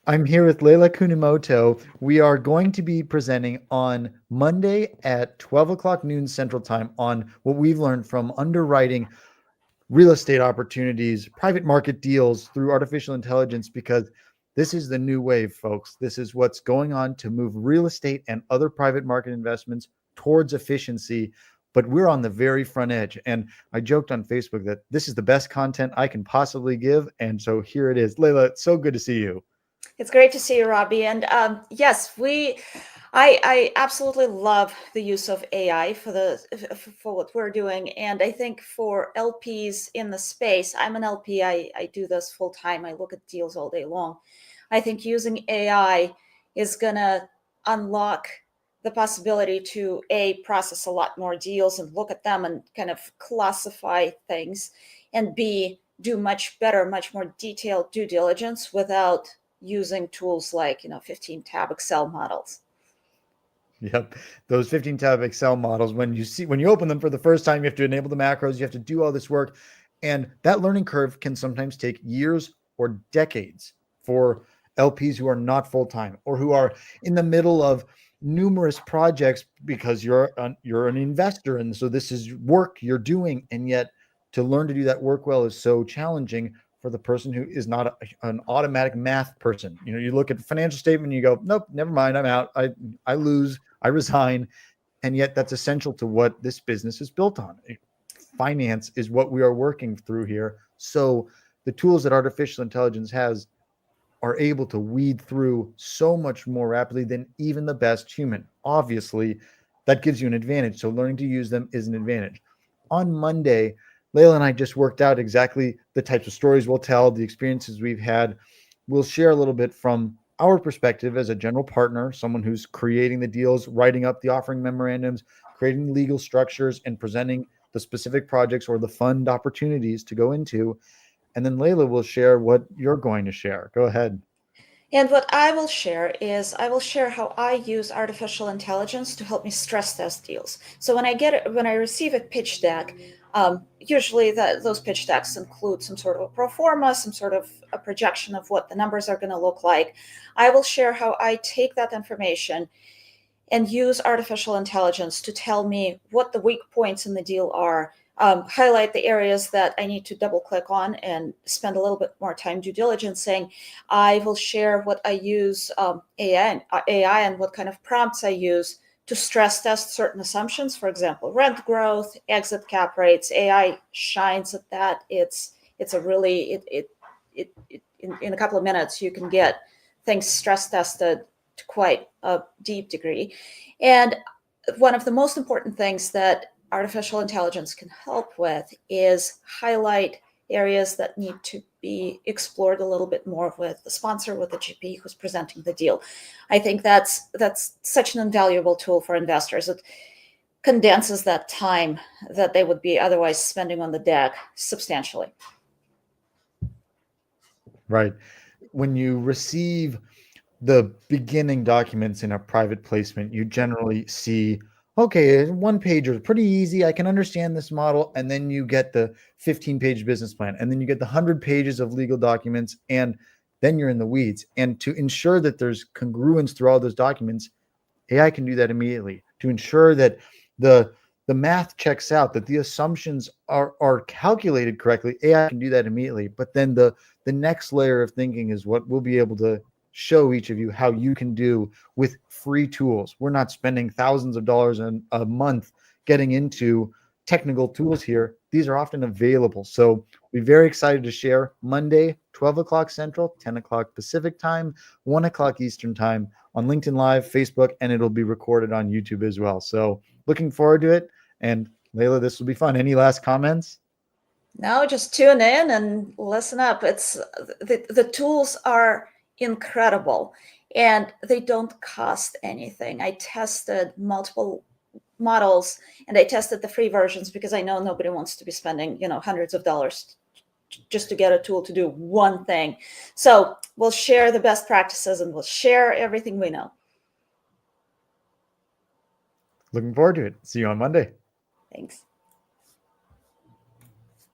I'm here with Leyla Kunimoto. We are going to be presenting on Monday at 12 o'clock noon Central Time on what we've learned from underwriting real estate opportunities, private market deals through artificial intelligence, because this is the new wave, folks. This is what's going on to move real estate and other private market investments towards efficiency. But we're on the very front edge. And I joked on Facebook that this is the best content I can possibly give. And so here it is. Leyla, it's so good to see you. It's great to see you, Robbie. And yes, I absolutely love the use of AI for what we're doing. And I think for LPs in the space, I'm an LP. I do this full time. I look at deals all day long. I think using AI is gonna unlock the possibility to process a lot more deals and look at them and kind of classify things, and B, do much better, much more detailed due diligence without using tools like 15 tab Excel models. Yep. Those 15 tab Excel models, when you open them for the first time, you have to enable the macros, you have to do all this work. And that learning curve can sometimes take years or decades for LPs who are not full-time or who are in the middle of numerous projects, because you're an investor. And so this is work you're doing. And yet to learn to do that work well is so challenging for the person who is not an automatic math person. You look at the financial statement and you go, nope, never mind, I'm out. I lose, I resign. And yet that's essential to what this business is built on. Finance is what we are working through here. So the tools that artificial intelligence has are able to weed through so much more rapidly than even the best human. Obviously, that gives you an advantage. So learning to use them is an advantage. On Monday, Leyla and I just worked out exactly the types of stories we'll tell, the experiences we've had. We'll share a little bit from our perspective as a general partner, someone who's creating the deals, writing up the offering memorandums, creating legal structures, and presenting the specific projects or the fund opportunities to go into. And then Leyla will share what you're going to share. Go ahead. And what I will share is I will share how I use artificial intelligence to help me stress test deals. So when I receive a pitch deck, usually those pitch decks include some sort of a pro forma, some sort of a projection of what the numbers are going to look like. I will share how I take that information and use artificial intelligence to tell me what the weak points in the deal are, highlight the areas that I need to double click on and spend a little bit more time due diligencing. I will share what I use AI and what kind of prompts I use to stress test certain assumptions. For example, rent growth, exit cap rates. AI shines at that. It's a really in a couple of minutes you can get things stress tested to quite a deep degree. And one of the most important things that artificial intelligence can help with is highlight areas that need to be explored a little bit more with the sponsor, with the GP who's presenting the deal. I think that's such an invaluable tool for investors. It condenses that time that they would be otherwise spending on the deck substantially. Right. When you receive the beginning documents in a private placement, you generally see, okay, one pager, pretty easy. I can understand this model. And then you get the 15-page business plan, and then you get the 100 pages of legal documents, and then you're in the weeds. And to ensure that there's congruence through all those documents, AI can do that immediately. To ensure that the the math checks out, that the assumptions are calculated correctly, AI can do that immediately. But then the next layer of thinking is what we'll be able to show each of you how you can do with free tools. We're not spending thousands of dollars a month getting into technical tools here. These are often available. So we're very excited to share Monday, 12 o'clock Central, 10 o'clock Pacific time, 1 o'clock Eastern time on LinkedIn Live, Facebook, and it'll be recorded on YouTube as well. So looking forward to it. And Leyla, this will be fun. Any last comments? No, just tune in and listen up. It's the tools are incredible and they don't cost anything. I tested multiple models and I tested the free versions because I know nobody wants to be spending, hundreds of dollars just to get a tool to do one thing. So we'll share the best practices and we'll share everything we know. Looking forward to it. See you on Monday. Thanks.